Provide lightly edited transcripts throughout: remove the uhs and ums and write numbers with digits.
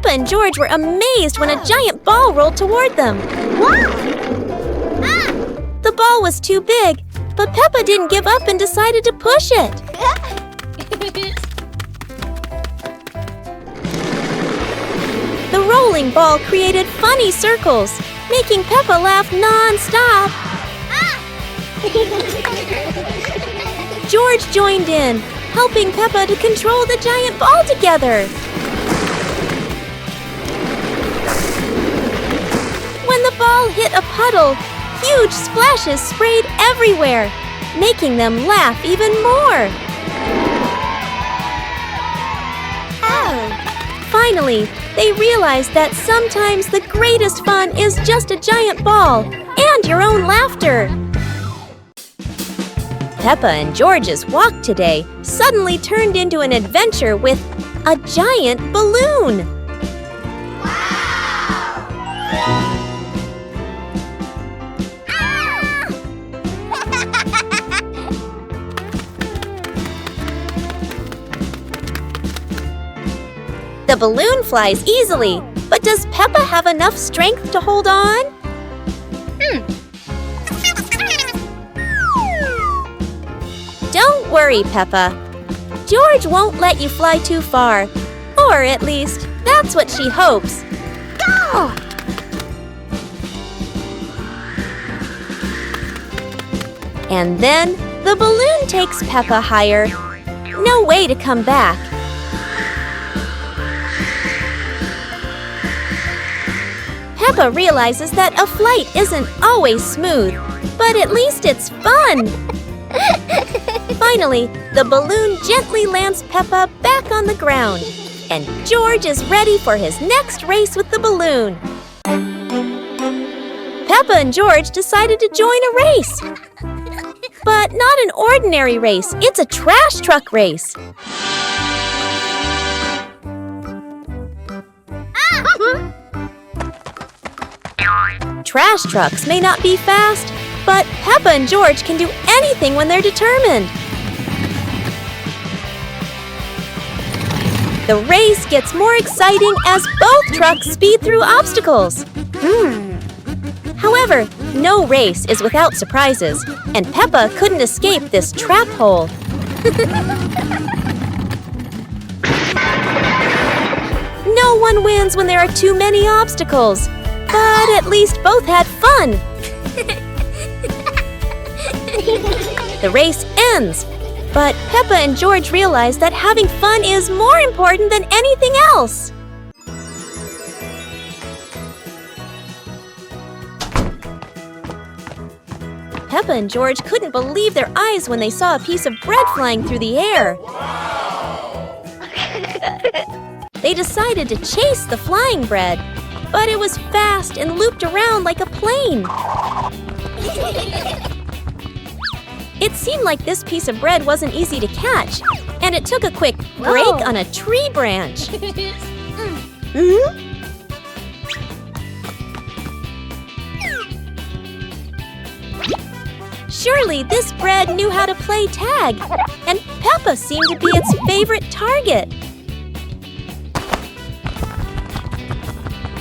Peppa and George were amazed when a giant ball rolled toward them. The ball was too big, but Peppa didn't give up and decided to push it. The rolling ball created funny circles, making Peppa laugh non-stop. George joined in, helping Peppa to control the giant ball together. When the ball hit a puddle, huge splashes sprayed everywhere, making them laugh even more. Finally, they realized that sometimes the greatest fun is just a giant ball and your own laughter. Peppa and George's walk today suddenly turned into an adventure with a giant balloon. The balloon flies easily, but does Peppa have enough strength to hold on? Don't worry, Peppa. George won't let you fly too far. Or at least, that's what she hopes. Go! And then, the balloon takes Peppa higher. No way to come back. Peppa realizes that a flight isn't always smooth, but at least it's fun. Finally, the balloon gently lands Peppa back on the ground, and George is ready for his next race with the balloon. Peppa and George decided to join a race. But not an ordinary race, it's a trash truck race. Trash trucks may not be fast, but Peppa and George can do anything when they're determined. The race gets more exciting as both trucks speed through obstacles. However, no race is without surprises, and Peppa couldn't escape this trap hole. No one wins when there are too many obstacles. But at least both had fun. The race ends, but Peppa and George realize that having fun is more important than anything else. Peppa and George couldn't believe their eyes when they saw a piece of bread flying through the air. They decided to chase the flying bread, but it was fast and looped around like a plane. It seemed like this piece of bread wasn't easy to catch, and it took a quick break on a tree branch. Surely this bread knew how to play tag, and Peppa seemed to be its favorite target.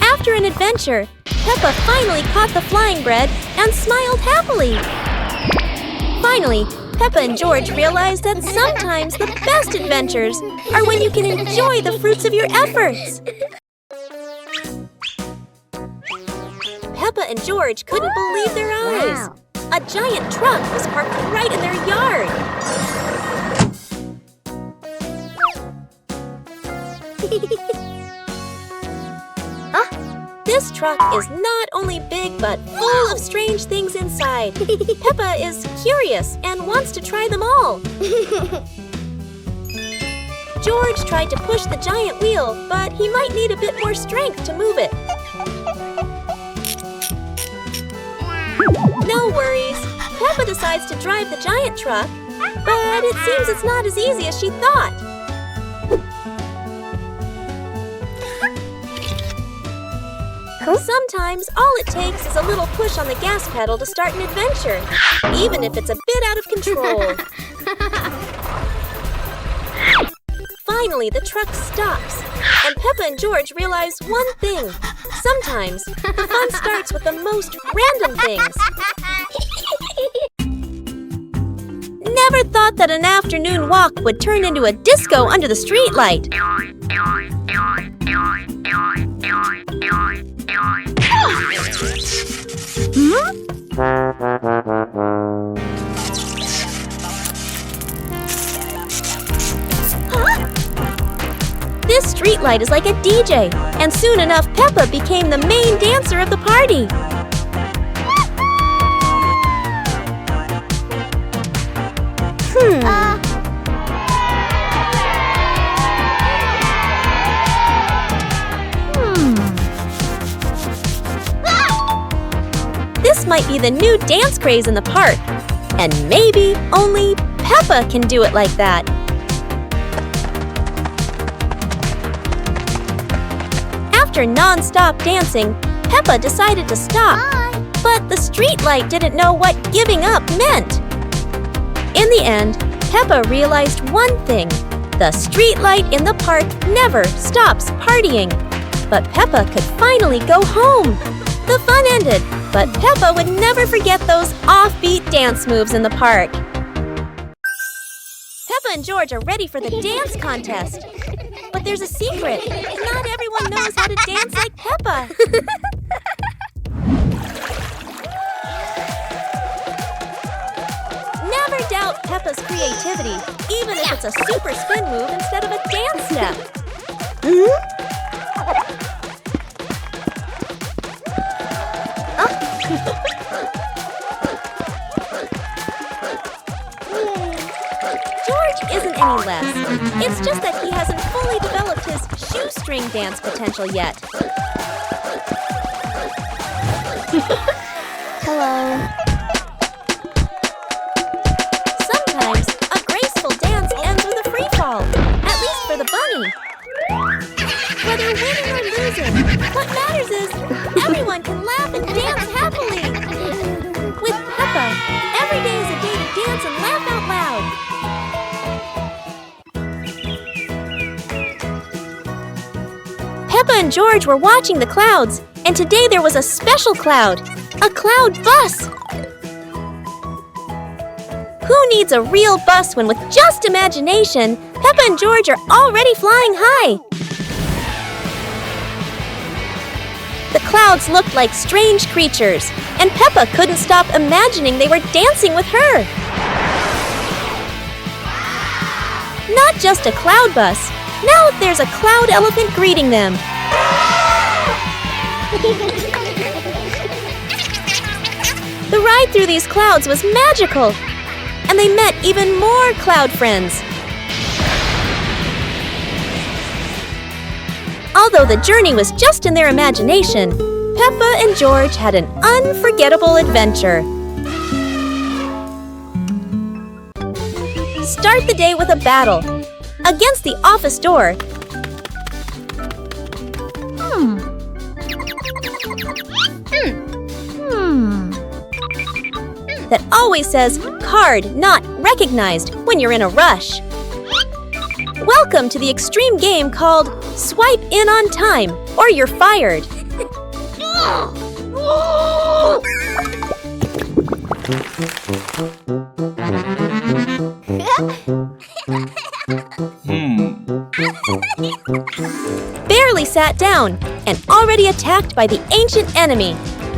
After an adventure, Peppa finally caught the flying bread and smiled happily. Finally, Peppa and George realized that sometimes the best adventures are when you can enjoy the fruits of your efforts. Peppa and George couldn't believe their eyes. A giant truck was parked right in their yard. This truck is not only big, but full of strange things inside. Peppa is curious and wants to try them all. George tried to push the giant wheel, but he might need a bit more strength to move it. No worries. Peppa decides to drive the giant truck, but it seems it's not as easy as she thought. Sometimes all it takes is a little push on the gas pedal to start an adventure, even if it's a bit out of control. Finally, the truck stops, and Peppa and George realize one thing. Sometimes, the fun starts with the most random things. Never thought that an afternoon walk would turn into a disco under the streetlight. This streetlight is like a DJ, and soon enough Peppa became the main dancer of the party. This might be the new dance craze in the park, and maybe only Peppa can do it like that. After non-stop dancing, Peppa decided to stop. But the streetlight didn't know what giving up meant. In the end, Peppa realized one thing. The streetlight in the park never stops partying. But Peppa could finally go home. The fun ended, but Peppa would never forget those offbeat dance moves in the park. Peppa and George are ready for the dance contest. But there's a secret. Not everyone knows how to dance like Peppa. Never doubt Peppa's creativity, even if it's a super spin move instead of a dance step. George isn't any less. It's just that he hasn't fully developed his shoestring dance potential yet. Hello. Sometimes, a graceful dance ends with a free fall, at least for the bunny. Whether winning or losing, what matters is everyone can laugh and dance happily. With Peppa, every day is a day to dance and laugh out loud. Peppa and George were watching the clouds, and today there was a special cloud, a cloud bus. Who needs a real bus when with just imagination, Peppa and George are already flying high? The clouds looked like strange creatures, and Peppa couldn't stop imagining they were dancing with her. Not just a cloud bus, now there's a cloud elephant greeting them. The ride through these clouds was magical, and they met even more cloud friends. Although the journey was just in their imagination, Peppa and George had an unforgettable adventure. Start the day with a battle. Against the office door. That always says, card not recognized when you're in a rush. Welcome to the extreme game called Swipe In on Time, or you're fired. Barely sat down and already attacked by the ancient enemy.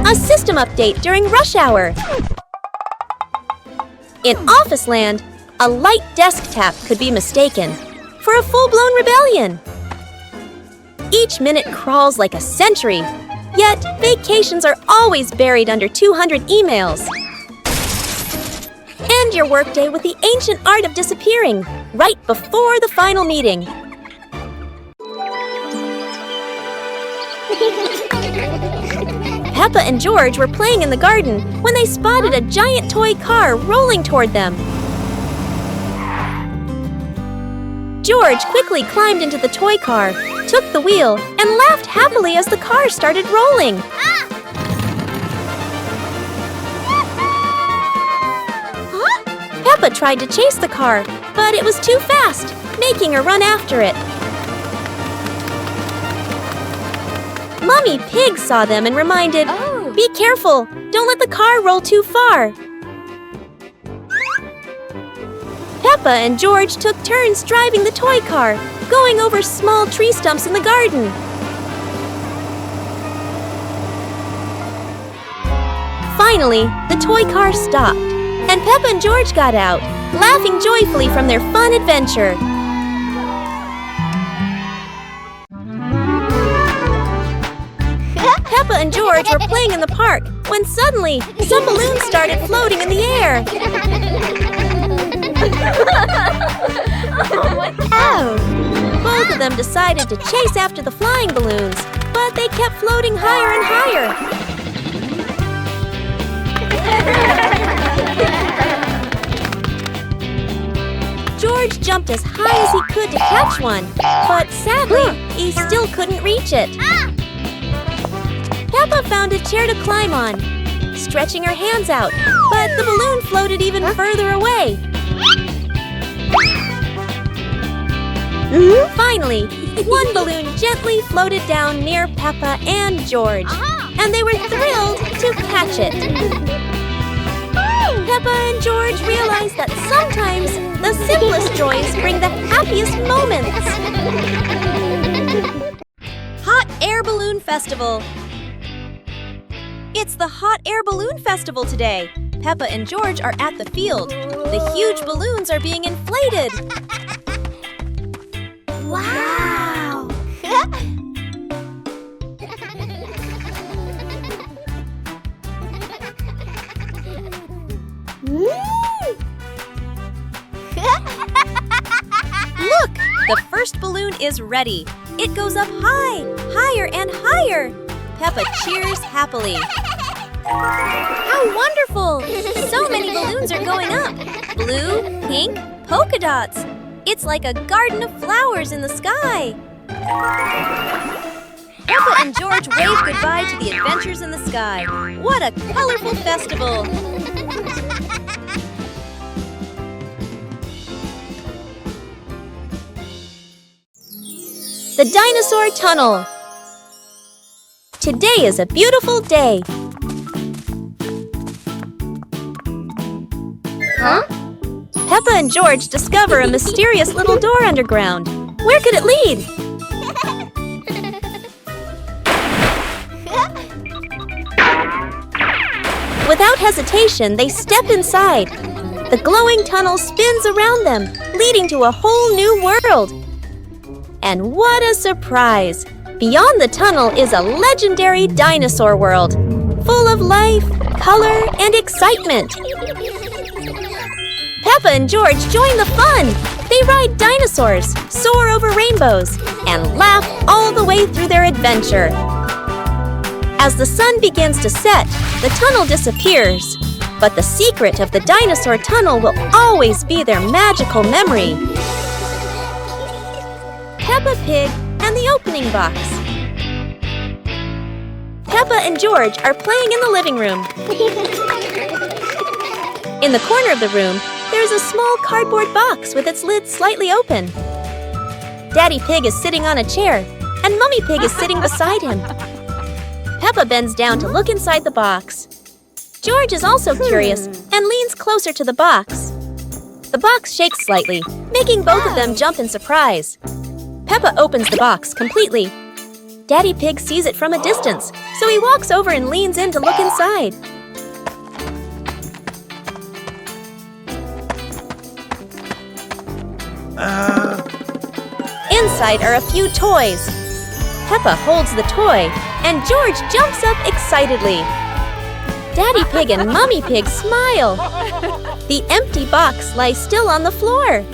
A system update during rush hour. In Office Land, a light desk tap could be mistaken for a full-blown rebellion. Each minute crawls like a century, yet vacations are always buried under 200 emails. End your workday with the ancient art of disappearing, right before the final meeting. Peppa and George were playing in the garden when they spotted a giant toy car rolling toward them. George quickly climbed into the toy car, took the wheel, and laughed happily as the car started rolling. Peppa tried to chase the car, but it was too fast, making her run after it. Mummy Pig saw them and reminded, "Be careful! Don't let the car roll too far!" Peppa and George took turns driving the toy car, going over small tree stumps in the garden. Finally, the toy car stopped, and Peppa and George got out, laughing joyfully from their fun adventure. Peppa and George were playing in the park when suddenly some balloons started floating in the air. Both of them decided to chase after the flying balloons, but they kept floating higher and higher. George jumped as high as he could to catch one, but sadly, he still couldn't reach it. Peppa found a chair to climb on, stretching her hands out, but the balloon floated even further away. Finally, one balloon gently floated down near Peppa and George, and they were thrilled to catch it. Peppa and George realized that sometimes the simplest joys bring the happiest moments. Hot Air Balloon Festival. It's the Hot Air Balloon Festival today. Peppa and George are at the field. The huge balloons are being inflated. Wow! Look! The first balloon is ready. It goes up high, higher and higher. Peppa cheers happily. How wonderful! So many balloons are going up. Blue, pink, polka dots. It's like a garden of flowers in the sky. Peppa and George waved goodbye to the adventures in the sky. What a colorful festival! The Dinosaur Tunnel. Today is a beautiful day. Huh? Peppa and George discover a mysterious little door underground. Where could it lead? Without hesitation, they step inside. The glowing tunnel spins around them, leading to a whole new world. And what a surprise! Beyond the tunnel is a legendary dinosaur world, full of life, color, and excitement. Peppa and George join the fun. They ride dinosaurs, soar over rainbows, and laugh all the way through their adventure. As the sun begins to set, the tunnel disappears. But the secret of the dinosaur tunnel will always be their magical memory. Peppa Pig and the opening box. Peppa and George are playing in the living room. In the corner of the room, there's a small cardboard box with its lid slightly open. Daddy Pig is sitting on a chair, and Mummy Pig is sitting beside him. Peppa bends down to look inside the box. George is also curious and leans closer to the box. The box shakes slightly, making both of them jump in surprise. Peppa opens the box completely. Daddy Pig sees it from a distance, so he walks over and leans in to look inside. Inside are a few toys. Peppa holds the toy, and George jumps up excitedly. Daddy Pig and Mummy Pig smile. The empty box lies still on the floor.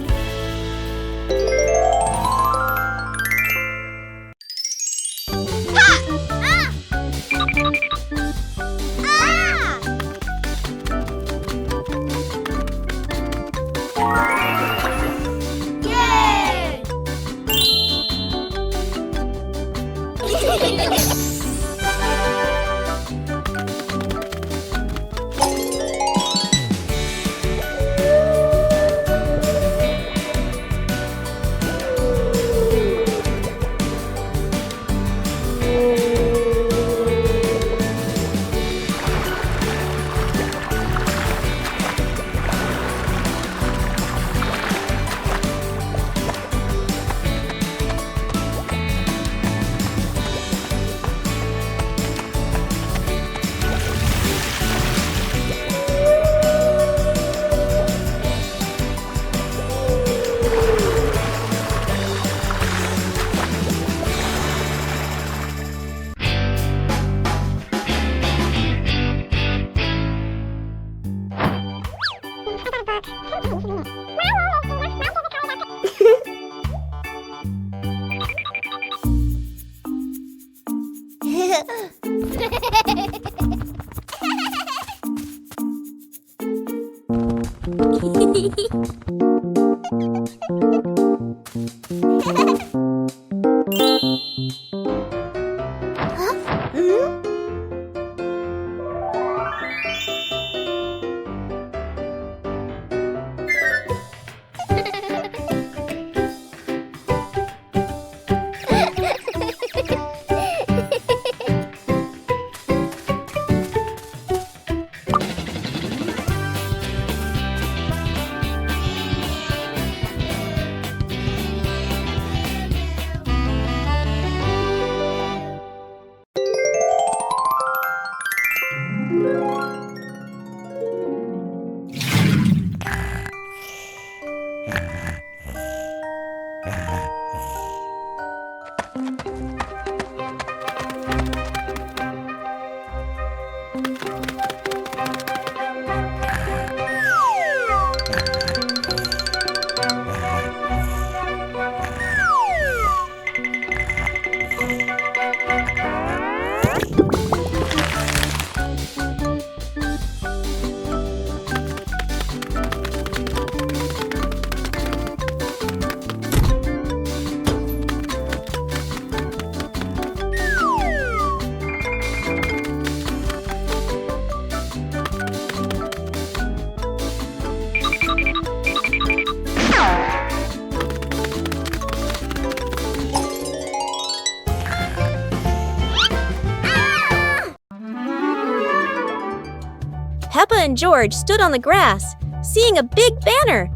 Peppa and George stood on the grass, seeing a big banner.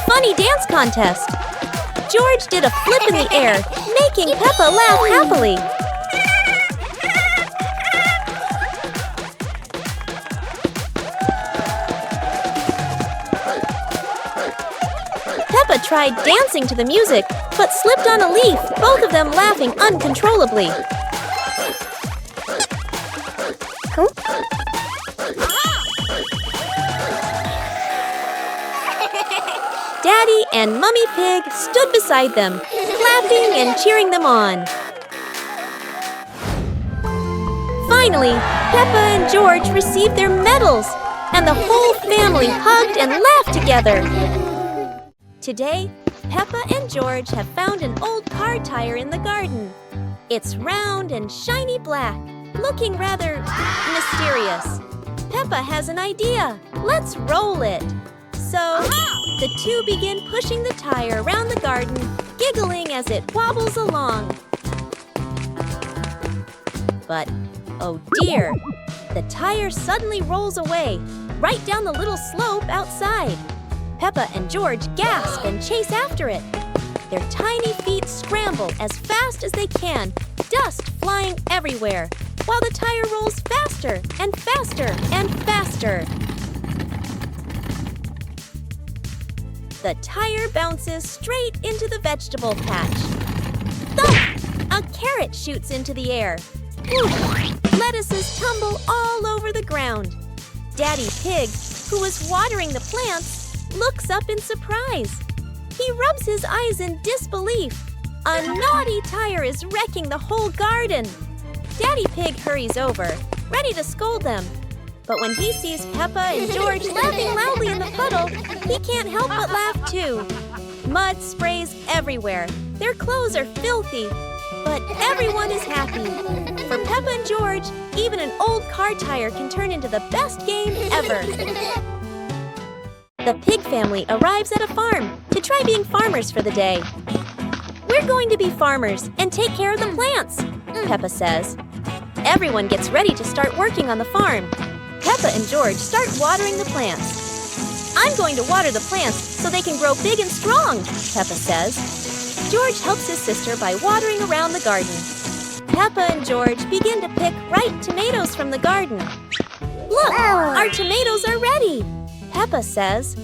Funny dance contest. George did a flip in the air, making Peppa laugh happily. Peppa tried dancing to the music, but slipped on a leaf, both of them laughing uncontrollably. Daddy and Mummy Pig stood beside them, clapping and cheering them on. Finally, Peppa and George received their medals, and the whole family hugged and laughed together. Today, Peppa and George have found an old car tire in the garden. It's round and shiny black, looking rather mysterious. Peppa has an idea. Let's roll it. So, the two begin pushing the tire around the garden, giggling as it wobbles along. But, oh dear, the tire suddenly rolls away, right down the little slope outside. Peppa and George gasp and chase after it. Their tiny feet scramble as fast as they can, dust flying everywhere, while the tire rolls faster and faster and faster. The tire bounces straight into the vegetable patch. Thump! A carrot shoots into the air. Whoosh! Lettuces tumble all over the ground. Daddy Pig, who was watering the plants, looks up in surprise. He rubs his eyes in disbelief. A naughty tire is wrecking the whole garden. Daddy Pig hurries over, ready to scold them. But when he sees Peppa and George laughing loudly in the puddle, he can't help but laugh too. Mud sprays everywhere. Their clothes are filthy. But everyone is happy. For Peppa and George, even an old car tire can turn into the best game ever. The pig family arrives at a farm to try being farmers for the day. We're going to be farmers and take care of the plants, Peppa says. Everyone gets ready to start working on the farm. Peppa and George start watering the plants. I'm going to water the plants so they can grow big and strong, Peppa says. George helps his sister by watering around the garden. Peppa and George begin to pick ripe tomatoes from the garden. Look, our tomatoes are ready, Peppa says.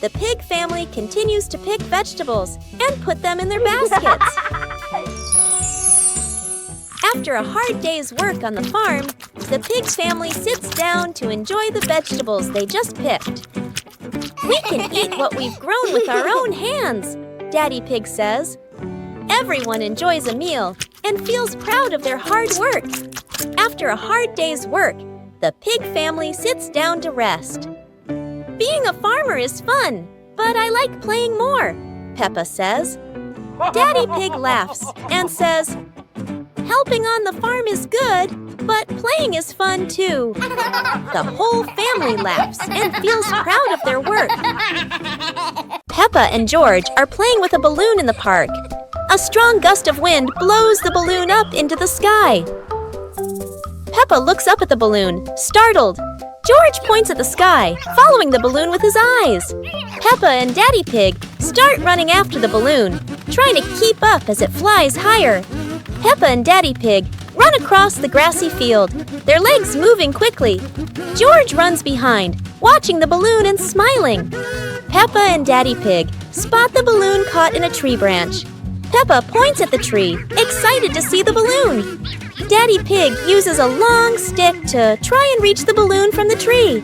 The pig family continues to pick vegetables and put them in their baskets. After a hard day's work on the farm, the pig family sits down to enjoy the vegetables they just picked. We can eat what we've grown with our own hands, Daddy Pig says. Everyone enjoys a meal and feels proud of their hard work. After a hard day's work, The pig family sits down to rest. Being a farmer is fun, but I like playing more, Peppa says. Daddy Pig laughs and says, helping on the farm is good, but playing is fun too. The whole family laughs and feels proud of their work. Peppa and George are playing with a balloon in the park. A strong gust of wind blows the balloon up into the sky. Peppa looks up at the balloon, startled. George points at the sky, following the balloon with his eyes. Peppa and Daddy Pig start running after the balloon, trying to keep up as it flies higher. Peppa and Daddy Pig run across the grassy field, their legs moving quickly. George runs behind, watching the balloon and smiling. Peppa and Daddy Pig spot the balloon caught in a tree branch. Peppa points at the tree, excited to see the balloon. Daddy Pig uses a long stick to try and reach the balloon from the tree.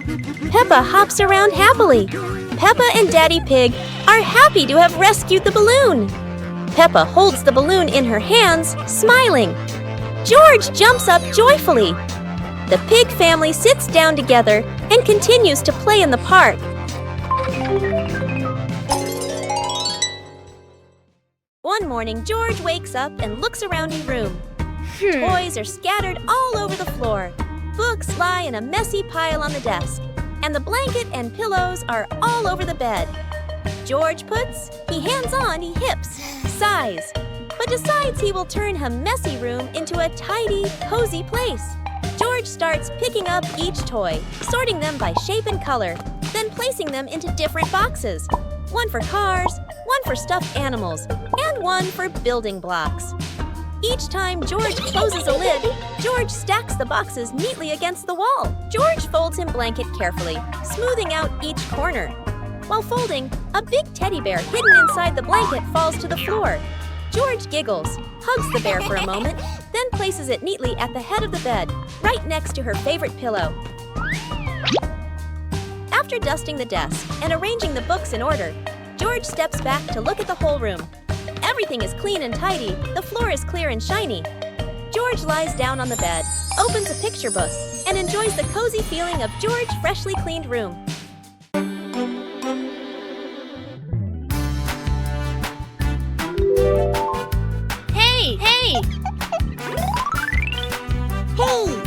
Peppa hops around happily. Peppa and Daddy Pig are happy to have rescued the balloon. Peppa holds the balloon in her hands, smiling. George jumps up joyfully. The pig family sits down together and continues to play in the park. One morning, George wakes up and looks around his room. Toys are scattered all over the floor. Books lie in a messy pile on the desk. And the blanket and pillows are all over the bed. George puts, he hands on, he hips, sighs, but decides he will turn a messy room into a tidy, cozy place. George starts picking up each toy, sorting them by shape and color, then placing them into different boxes. One for cars, one for stuffed animals, and one for building blocks. Each time George closes a lid, George stacks the boxes neatly against the wall. George folds his blanket carefully, smoothing out each corner. While folding, a big teddy bear hidden inside the blanket falls to the floor. George giggles, hugs the bear for a moment, then places it neatly at the head of the bed, right next to her favorite pillow. After dusting the desk and arranging the books in order, George steps back to look at the whole room. Everything is clean and tidy, the floor is clear and shiny. George lies down on the bed, opens a picture book, and enjoys the cozy feeling of George's freshly cleaned room. Hey! Hey! Hey!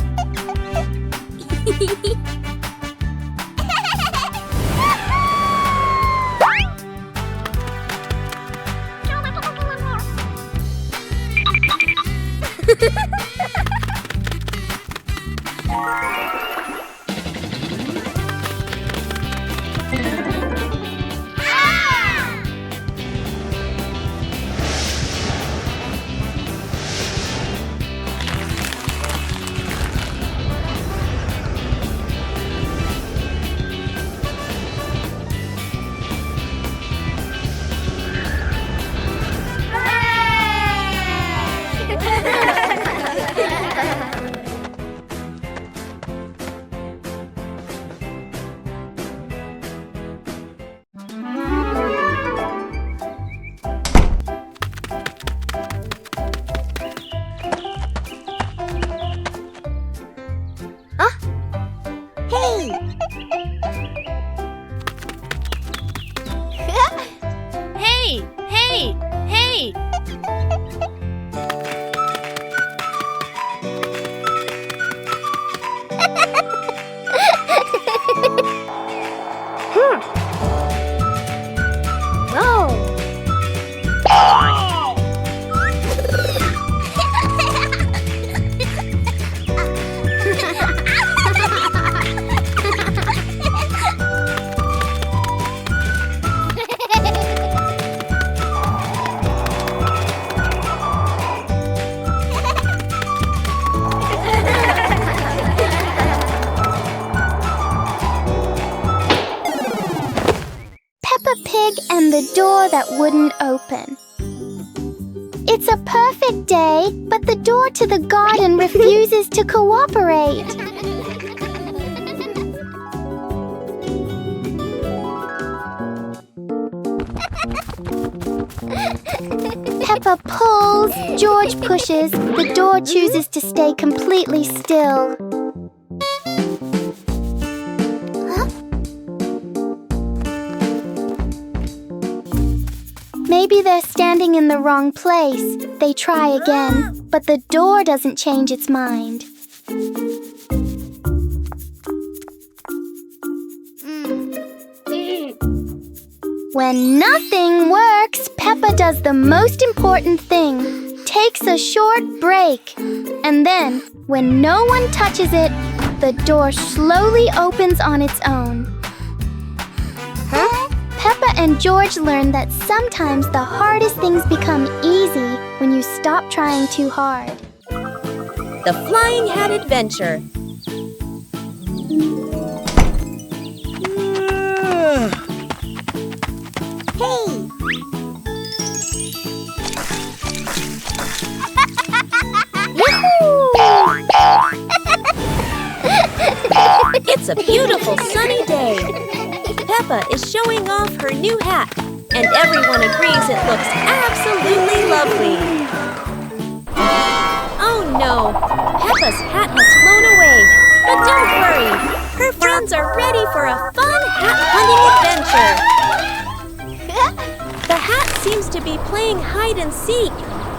Hey! Hey! Hey! Peppa Pig and the door that wouldn't open. It's a perfect day, but the door to the garden refuses to cooperate. Peppa pulls, George pushes, the door chooses to stay completely still. Maybe they're standing in the wrong place. They try again, but the door doesn't change its mind. When nothing works, Peppa does the most important thing. Takes a short break. And then, when no one touches it, the door slowly opens on its own. Peppa and George learn that sometimes the hardest things become easy when you stop trying too hard. The Flying Hat Adventure. It's a beautiful sunny day. Peppa is showing off her new hat, and everyone agrees it looks absolutely lovely. Oh no, Peppa's hat has flown away. But don't worry, her friends are ready for a fun hat-hunting adventure. The hat seems to be playing hide-and-seek.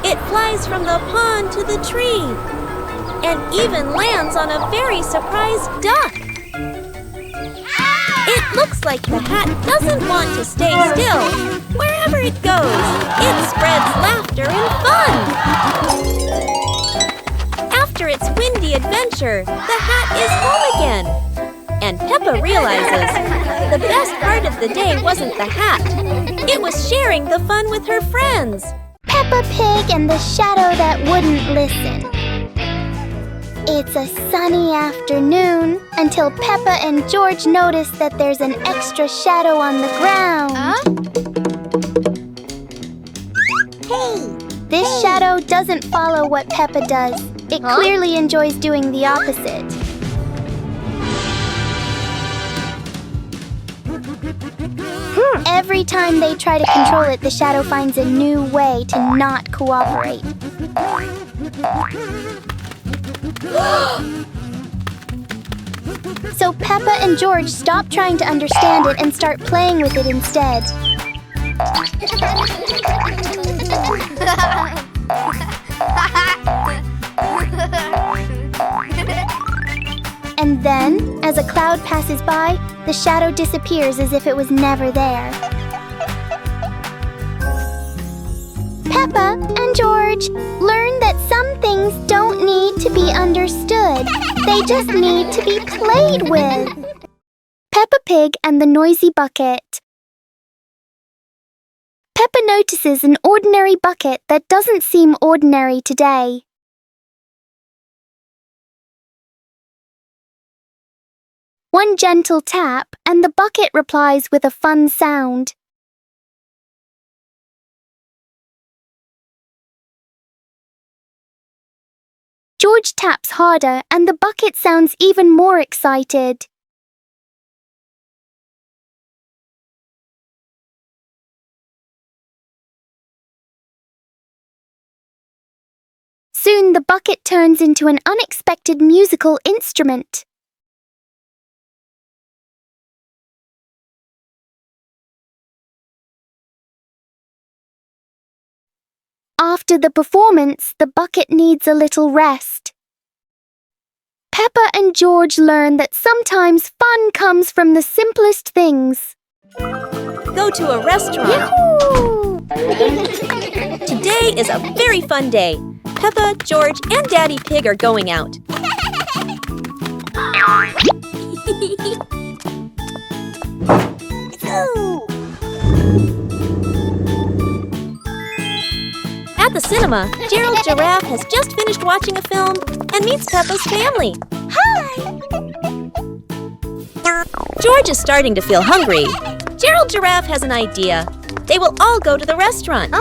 It flies from the pond to the tree, and even lands on a very surprised duck. It looks like the hat doesn't want to stay still. Wherever it goes, it spreads laughter and fun. After its windy adventure, the hat is home again. And Peppa realizes the best part of the day wasn't the hat. It was sharing the fun with her friends. Peppa Pig and the shadow that wouldn't listen. It's a sunny afternoon until Peppa and George notice that there's an extra shadow on the ground. This shadow doesn't follow what Peppa does. It clearly enjoys doing the opposite. Every time they try to control it, the shadow finds a new way to not cooperate. So Peppa and George stop trying to understand it and start playing with it instead. And then, as a cloud passes by, the shadow disappears as if it was never there. Peppa and George learn that some things don't need to be understood. They just need to be played with. Peppa Pig and the Noisy Bucket. Peppa notices an ordinary bucket that doesn't seem ordinary today. One gentle tap, and the bucket replies with a fun sound. George taps harder, and the bucket sounds even more excited. Soon the bucket turns into an unexpected musical instrument. After the performance, the bucket needs a little rest. Peppa and George learn that sometimes fun comes from the simplest things. Go to a restaurant. Yahoo! Today is a very fun day. Peppa, George, and Daddy Pig are going out. At the cinema, Gerald Giraffe has just finished watching a film and meets Peppa's family. Hi! George is starting to feel hungry. Gerald Giraffe has an idea. They will all go to the restaurant.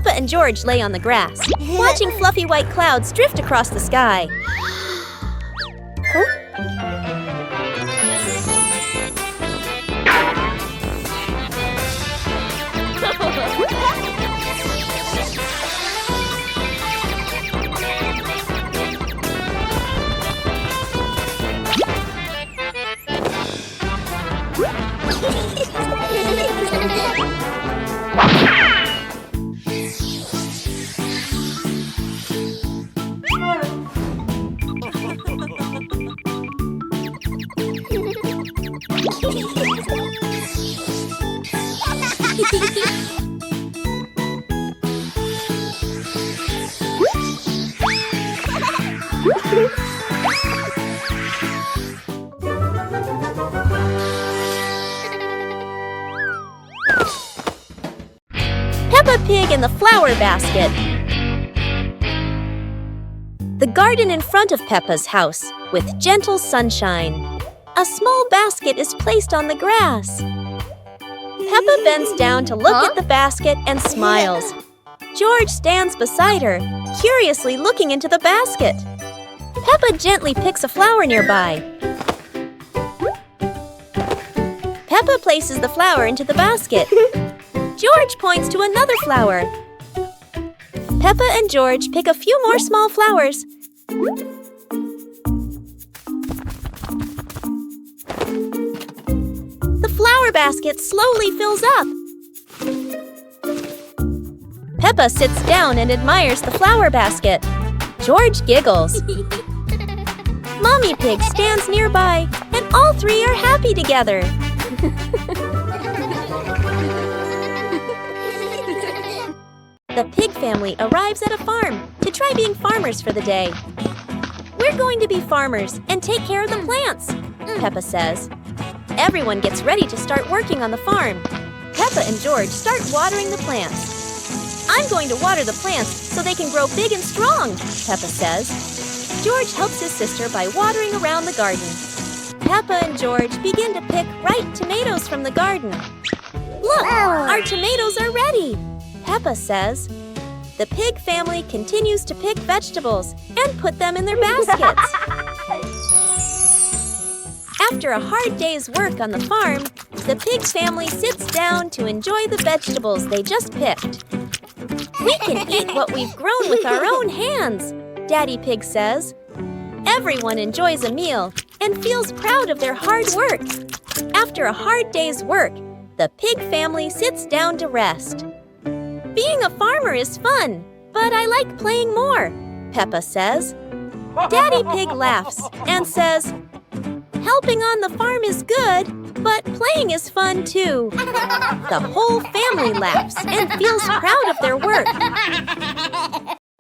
Peppa and George lay on the grass, watching fluffy white clouds drift across the sky. Peppa Pig in the flower basket. The garden in front of Peppa's house, with gentle sunshine. A small basket is placed on the grass. Peppa bends down to look at the basket and smiles. George stands beside her, curiously looking into the basket. Peppa gently picks a flower nearby. Peppa places the flower into the basket. George points to another flower. Peppa and George pick a few more small flowers. The flower basket slowly fills up. Peppa sits down and admires the flower basket. George giggles. Mommy Pig stands nearby, and all three are happy together. The pig family arrives at a farm to try being farmers for the day. We're going to be farmers and take care of the plants, Peppa says. Everyone gets ready to start working on the farm. Peppa and George start watering the plants. I'm going to water the plants so they can grow big and strong, Peppa says. George helps his sister by watering around the garden. Peppa and George begin to pick ripe tomatoes from the garden. Look, our tomatoes are ready, Peppa says. The pig family continues to pick vegetables and put them in their baskets. After a hard day's work on the farm, the pig family sits down to enjoy the vegetables they just picked. We can eat what we've grown with our own hands, Daddy Pig says. Everyone enjoys a meal and feels proud of their hard work. After a hard day's work, the pig family sits down to rest. Being a farmer is fun, but I like playing more, Peppa says. Daddy Pig laughs and says, helping on the farm is good, but playing is fun too. The whole family laughs and feels proud of their work.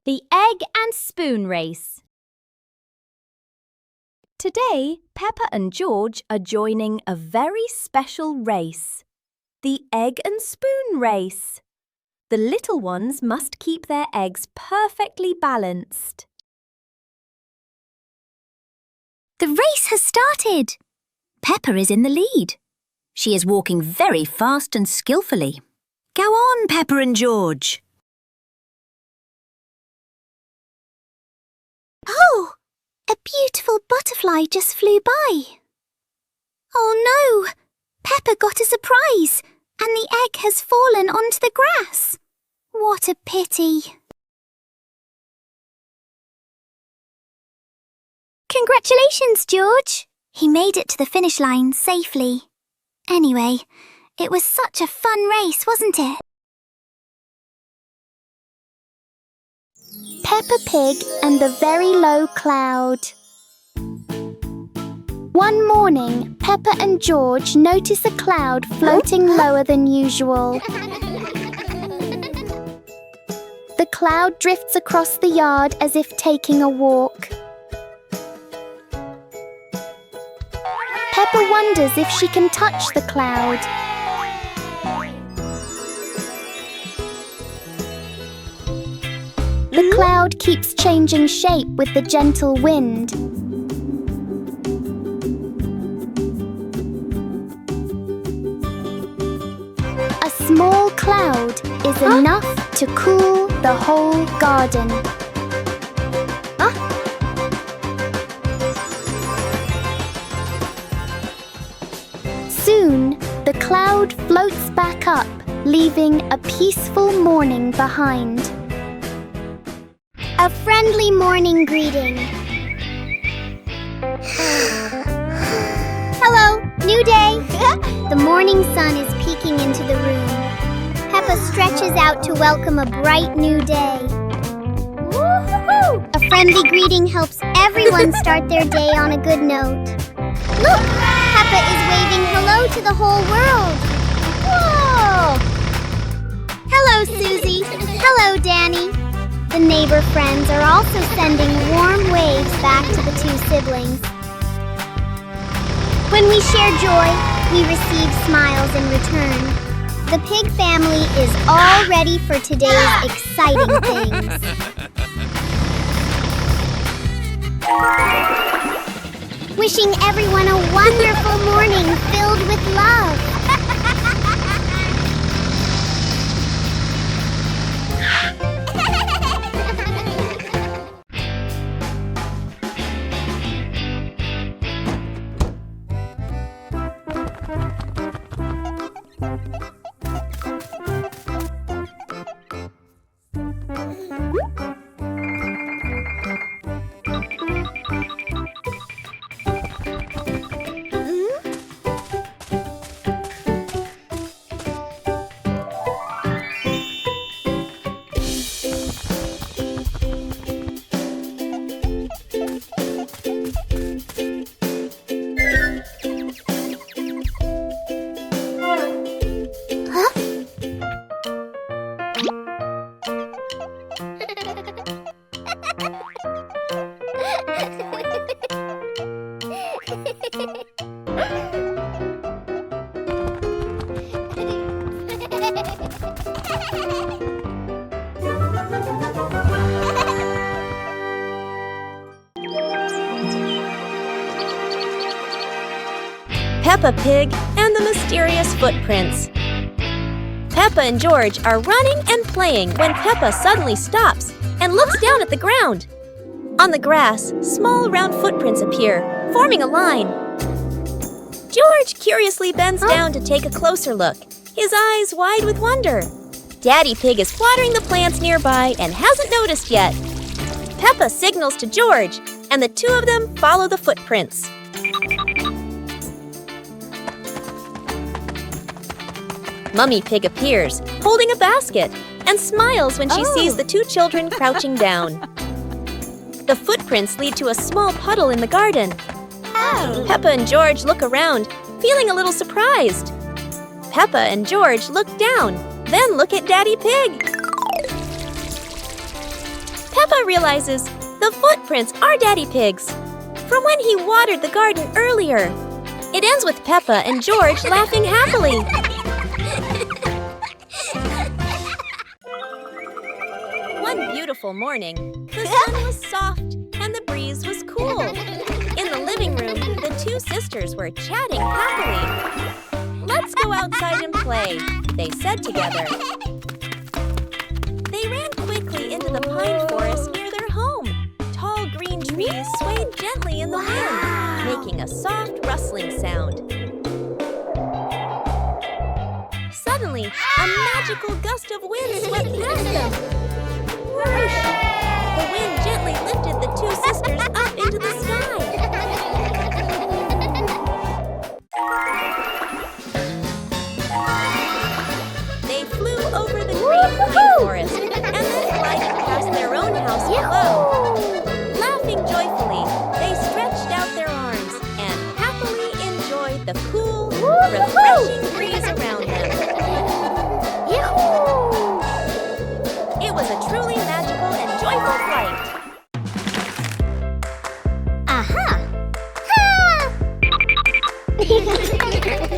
The egg and spoon race. Today, Peppa and George are joining a very special race. The egg and spoon race. The little ones must keep their eggs perfectly balanced. The race has started. Peppa is in the lead. She is walking very fast and skillfully. Go on, Peppa and George. Oh, a beautiful butterfly just flew by. Oh no, Peppa got a surprise and the egg has fallen onto the grass. What a pity. Congratulations, George. He made it to the finish line safely. Anyway, it was such a fun race, wasn't it? Peppa Pig and the Very Low Cloud. One morning, Peppa and George notice a cloud floating lower than usual. The cloud drifts across the yard as if taking a walk. Peppa wonders if she can touch the cloud. The cloud keeps changing shape with the gentle wind. A small cloud is enough to cool the whole garden. Soon, the cloud floats back up, leaving a peaceful morning behind. A friendly morning greeting. Hello, new day. The morning sun is peeking into the room. Peppa stretches out to welcome a bright new day. Woo-hoo-hoo! A friendly greeting helps everyone start their day on a good note. Look, Peppa is waving hello to the whole world. Whoa! Hello, Susie. Hello, Danny. The neighbor friends are also sending warm waves back to the two siblings. When we share joy, we receive smiles in return. The pig family is all ready for today's exciting things. Wishing everyone a wonderful morning filled with love. Peppa Pig and the Mysterious Footprints. Peppa and George are running and playing when Peppa suddenly stops and looks down at the ground. On the grass, small round footprints appear, forming a line. George curiously bends down to take a closer look, his eyes wide with wonder. Daddy Pig is watering the plants nearby and hasn't noticed yet. Peppa signals to George, and the two of them follow the footprints. Mummy Pig appears, holding a basket, and smiles when she sees the two children crouching down. The footprints lead to a small puddle in the garden. Peppa and George look around, feeling a little surprised. Peppa and George look down, then look at Daddy Pig. Peppa realizes the footprints are Daddy Pig's, from when he watered the garden earlier. It ends with Peppa and George laughing happily. One beautiful morning, the sun was soft and the breeze was cool. In the living room, the two sisters were chatting happily. "Let's go outside and play," they said together. They ran quickly into the pine forest near their home. Tall green trees swayed gently in the wind, making a soft rustling sound. Suddenly, a magical gust of wind swept past them. Whoosh! The wind gently lifted the two sisters up into the sky. They flew over the green pine forest and then glided past their own house below. Laughing joyfully, they stretched out their arms and happily enjoyed the cool, refreshing breeze around them. It was a truly magical and joyful flight. Aha! Hey! Hey!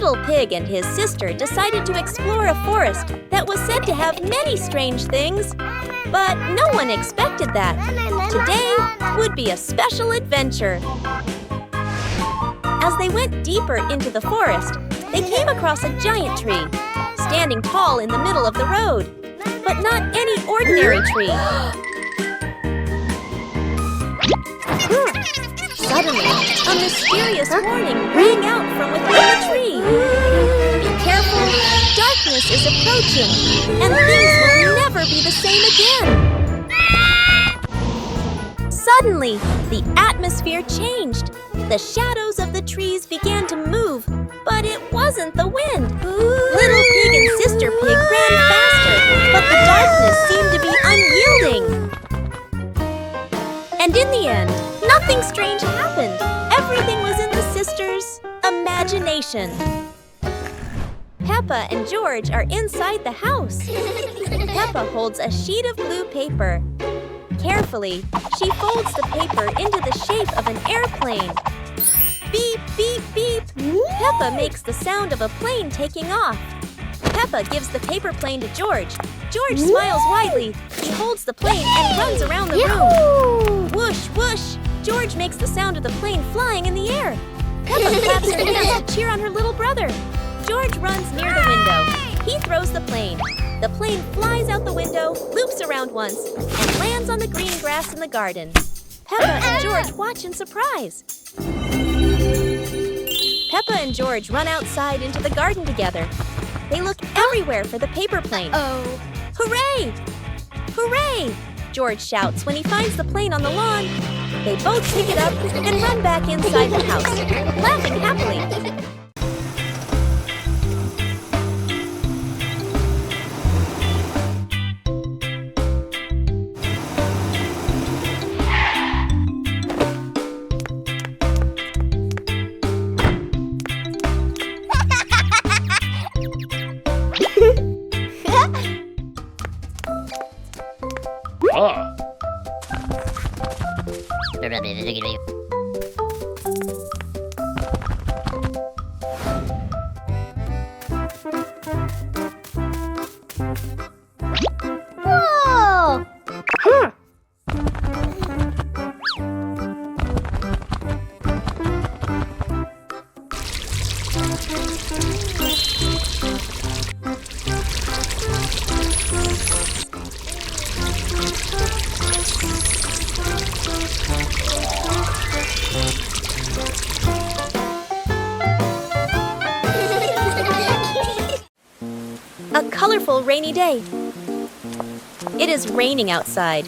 Little Pig and his sister decided to explore a forest that was said to have many strange things. But no one expected that. Today would be a special adventure. As they went deeper into the forest, they came across a giant tree, standing tall in the middle of the road. But not any ordinary tree. Suddenly, a mysterious warning rang out from within the tree. Be careful, darkness is approaching, and things will never be the same again. Suddenly, the atmosphere changed. The shadows of the trees began to move, but it wasn't the wind. Little Pig and Sister Pig ran faster, but the darkness seemed to be unyielding. And in the end, nothing strange happened. Everything was in the sisters' imagination. Peppa and George are inside the house. Peppa holds a sheet of blue paper. Carefully, she folds the paper into the shape of an airplane. Beep, beep, beep. Peppa makes the sound of a plane taking off. Peppa gives the paper plane to George. George smiles widely. He holds the plane and runs around the room. Whoosh, whoosh. George makes the sound of the plane flying in the air. Peppa claps her hands to cheer on her little brother. George runs near the window. He throws the plane. The plane flies out the window, loops around once, and lands on the green grass in the garden. Peppa and George watch in surprise. Peppa and George run outside into the garden together. They look everywhere for the paper plane. Hooray! Hooray! George shouts when he finds the plane on the lawn. They both pick it up and run back inside the house, laughing happily. Whoa! A colorful rainy day. It is raining outside.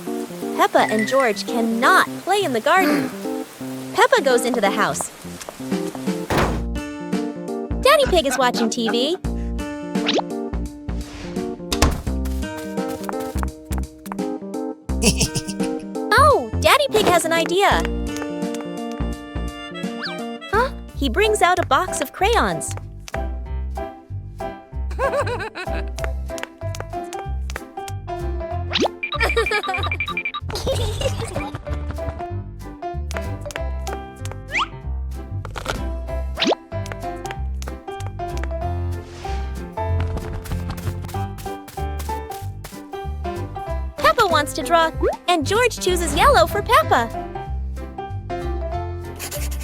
Peppa and George cannot play in the garden. Peppa goes into the house. Daddy Pig is watching TV. Oh, Daddy Pig has an idea. Huh? He brings out a box of crayons. Peppa wants to draw, and George chooses yellow for Peppa.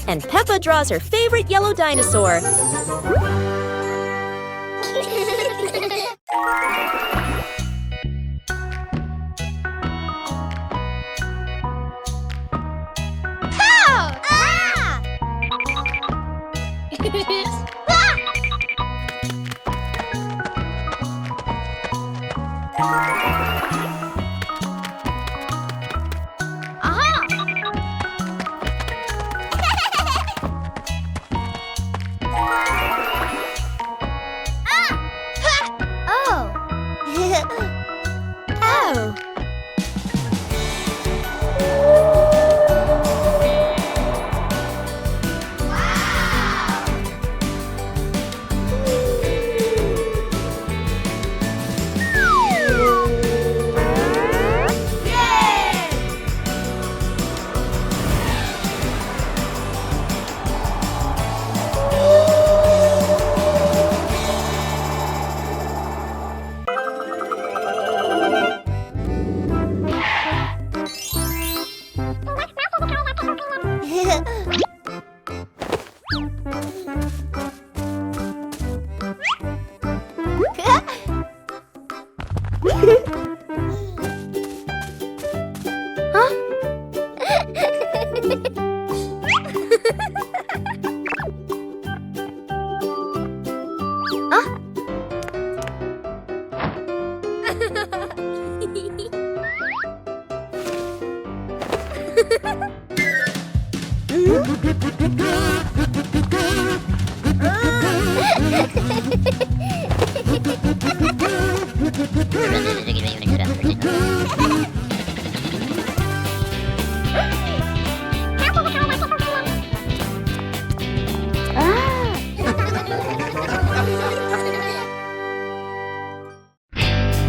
And Peppa draws her favorite yellow dinosaur.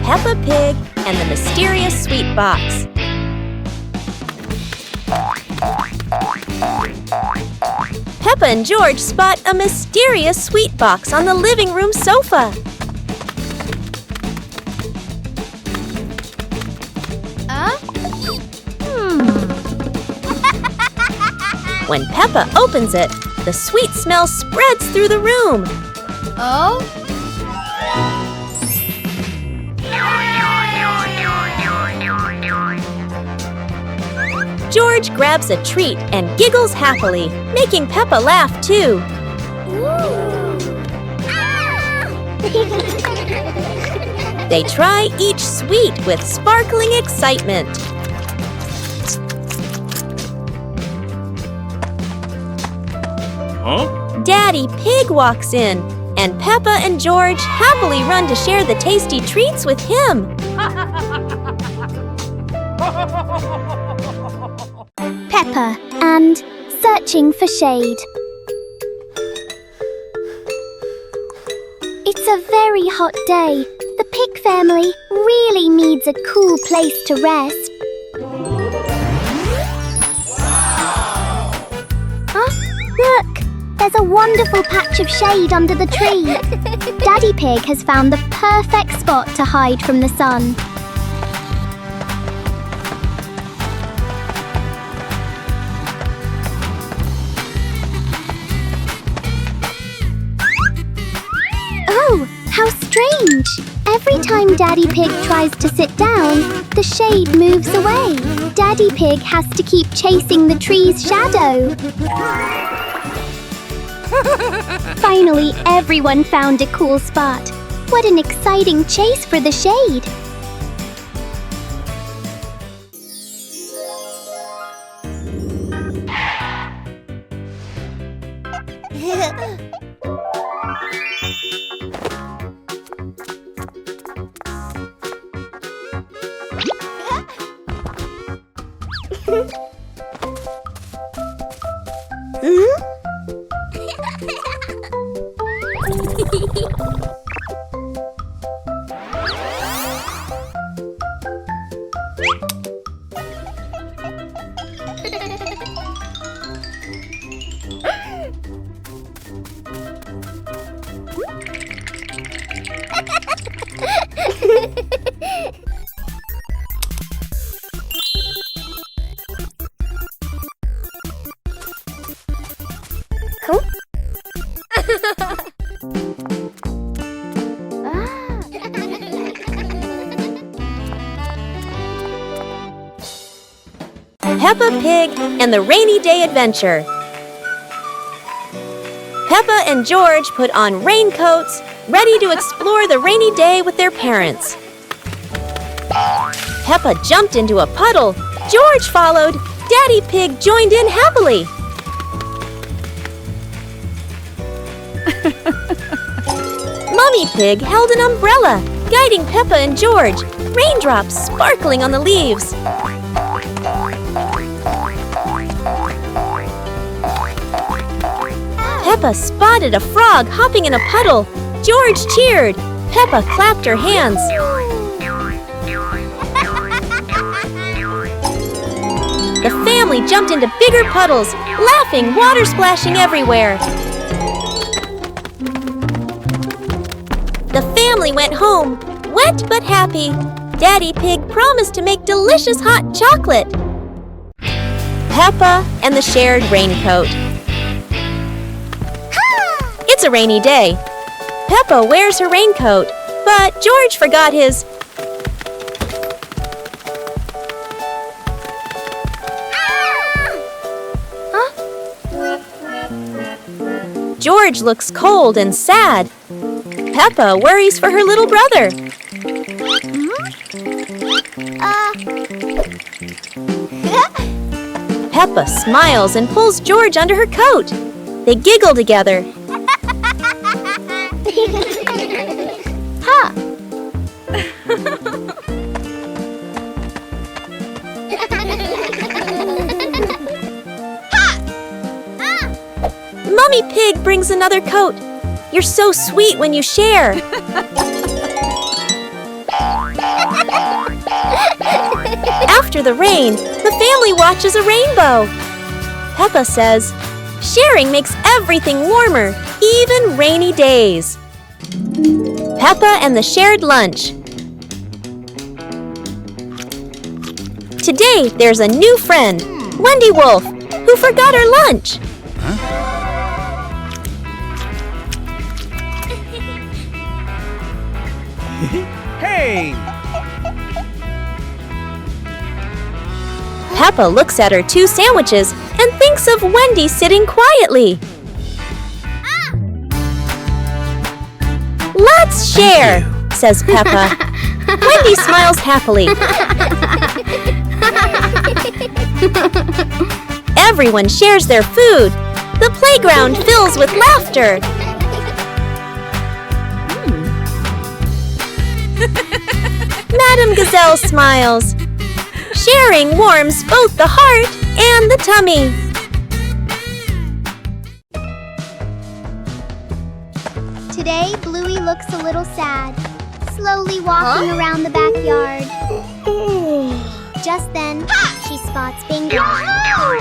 Peppa Pig and the Mysterious Sweet Box. Peppa and George spot a mysterious sweet box on the living room sofa. When Peppa opens it, the sweet smell spreads through the room. Oh? George grabs a treat and giggles happily, making Peppa laugh too. They try each sweet with sparkling excitement. Daddy Pig walks in, and Peppa and George happily run to share the tasty treats with him. Peppa and searching for shade. It's a very hot day. The pig family really needs a cool place to rest. Look! There's a wonderful patch of shade under the tree. Daddy Pig has found the perfect spot to hide from the sun. Oh, how strange! Every time Daddy Pig tries to sit down, the shade moves away. Daddy Pig has to keep chasing the tree's shadow. Finally, everyone found a cool spot. What an exciting chase for the shade! Peppa Pig and the Rainy Day Adventure. Peppa and George put on raincoats, ready to explore the rainy day with their parents. Peppa jumped into a puddle. George followed. Daddy Pig joined in happily. Mummy Pig held an umbrella, guiding Peppa and George, raindrops sparkling on the leaves. Peppa spotted a frog hopping in a puddle. George cheered. Peppa clapped her hands. The family jumped into bigger puddles, laughing, water splashing everywhere. The family went home, wet but happy. Daddy Pig promised to make delicious hot chocolate. Peppa and the shared raincoat. It's a rainy day. Peppa wears her raincoat, but George forgot his. George looks cold and sad. Peppa worries for her little brother. Peppa smiles and pulls George under her coat. They giggle together. Ha! Mummy Pig brings another coat. You're so sweet when you share. After the rain, the family watches a rainbow. Peppa says, sharing makes everything warmer, even rainy days. Peppa and the shared lunch. Today, there's a new friend, Wendy Wolf, who forgot her lunch. Hey! Peppa looks at her 2 sandwiches and thinks of Wendy sitting quietly. Let's share, says Peppa. Wendy smiles happily. Everyone shares their food. The playground fills with laughter. Madame Gazelle smiles. Sharing warms both the heart and the tummy. Today, Bluey looks a little sad, slowly walking around the backyard. Just then, she spots Bingo.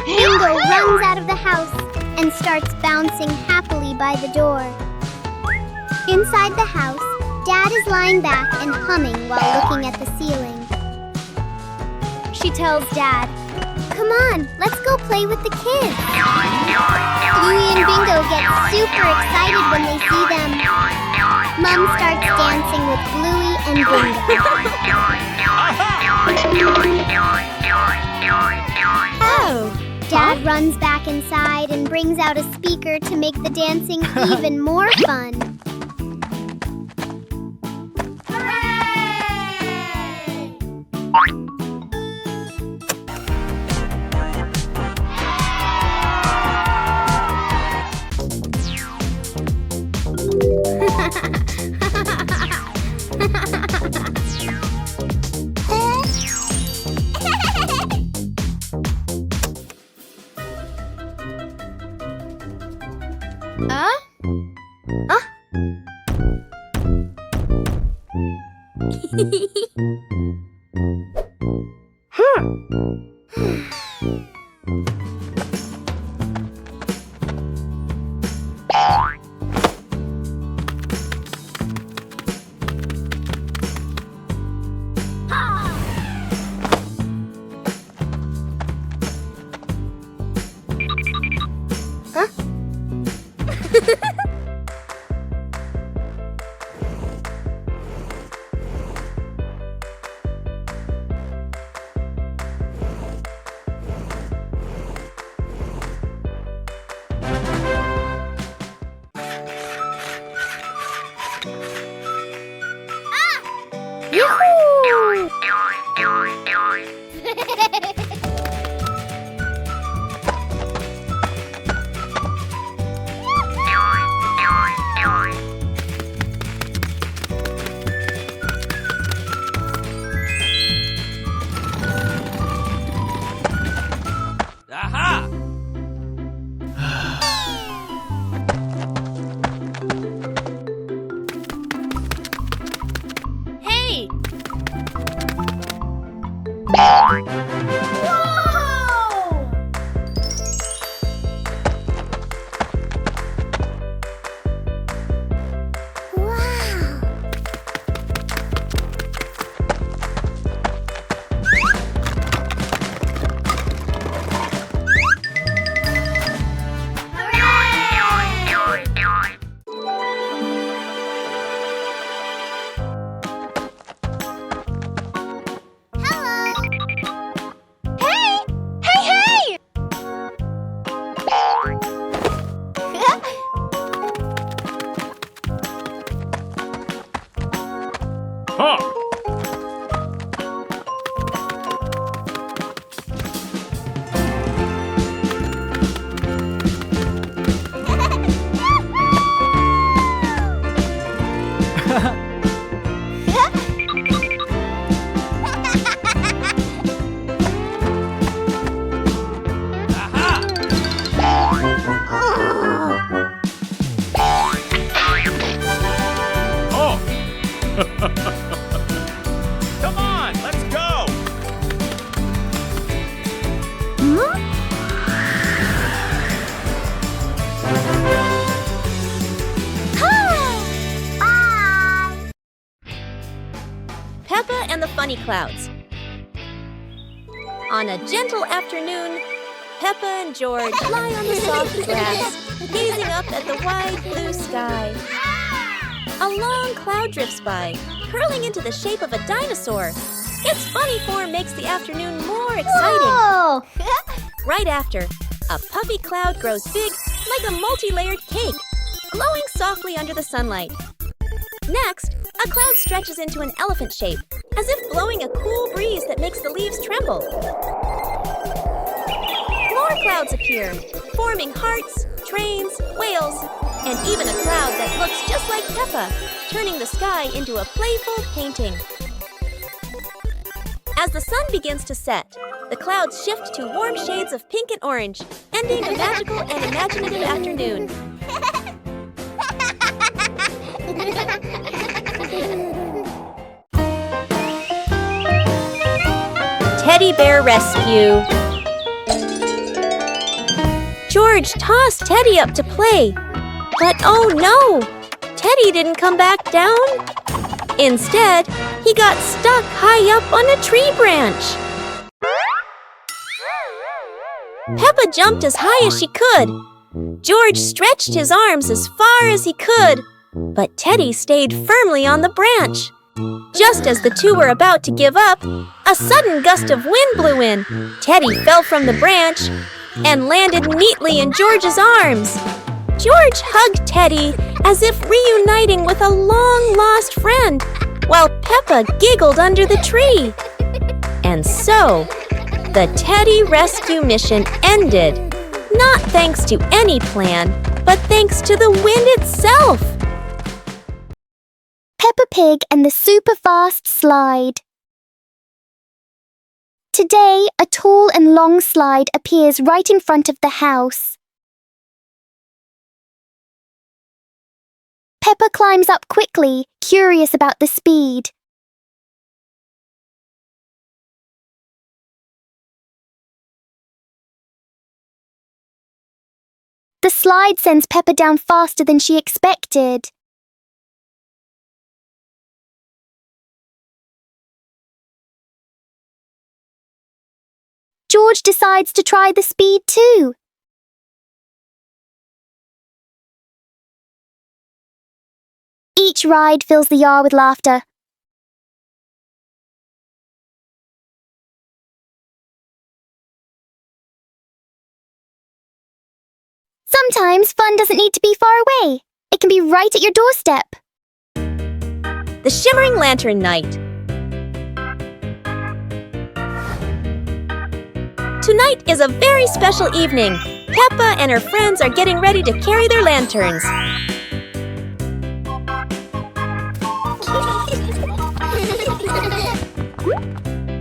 Bingo runs out of the house and starts bouncing happily by the door. Inside the house, Dad is lying back and humming while looking at the ceiling. She tells Dad, "Come on, let's go play with the kids." Bluey and Bingo get super excited when they see them. Mom starts dancing with Bluey and Bingo. Oh! Dad runs back inside and brings out a speaker to make the dancing even more fun. many clouds. On a gentle afternoon, Peppa and George lie on the soft grass, gazing up at the wide blue sky. A long cloud drifts by, curling into the shape of a dinosaur. Its funny form makes the afternoon more exciting. Whoa! Right after, a puffy cloud grows big like a multi-layered cake, glowing softly under the sunlight. Next, a cloud stretches into an elephant shape, as if blowing a cool breeze that makes the leaves tremble. More clouds appear, forming hearts, trains, whales, and even a cloud that looks just like Peppa, turning the sky into a playful painting. As the sun begins to set, the clouds shift to warm shades of pink and orange, ending a magical and imaginative afternoon. Teddy Bear Rescue. George tossed Teddy up to play, but oh no! Teddy didn't come back down. Instead, he got stuck high up on a tree branch. Peppa jumped as high as she could. George stretched his arms as far as he could, but Teddy stayed firmly on the branch. Just as the two were about to give up, a sudden gust of wind blew in. Teddy fell from the branch and landed neatly in George's arms. George hugged Teddy as if reuniting with a long-lost friend, while Peppa giggled under the tree. And so, the Teddy rescue mission ended, not thanks to any plan, but thanks to the wind itself. Peppa Pig and the Super Fast Slide. Today, a tall and long slide appears right in front of the house. Peppa climbs up quickly, curious about the speed. The slide sends Peppa down faster than she expected. George decides to try the speed too. Each ride fills the yard with laughter. Sometimes fun doesn't need to be far away. It can be right at your doorstep. The Shimmering Lantern Night. Tonight is a very special evening. Peppa and her friends are getting ready to carry their lanterns.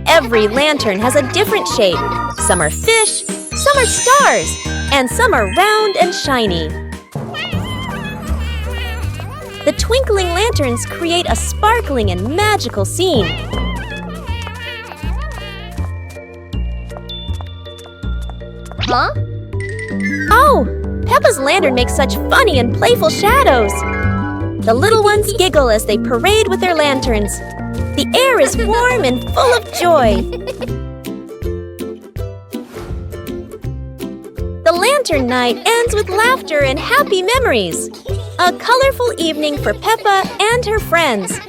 Every lantern has a different shape. Some are fish, some are stars, and some are round and shiny. The twinkling lanterns create a sparkling and magical scene. Huh? Oh, Peppa's lantern makes such funny and playful shadows. The little ones giggle as they parade with their lanterns. The air is warm and full of joy. The lantern night ends with laughter and happy memories. A colorful evening for Peppa and her friends.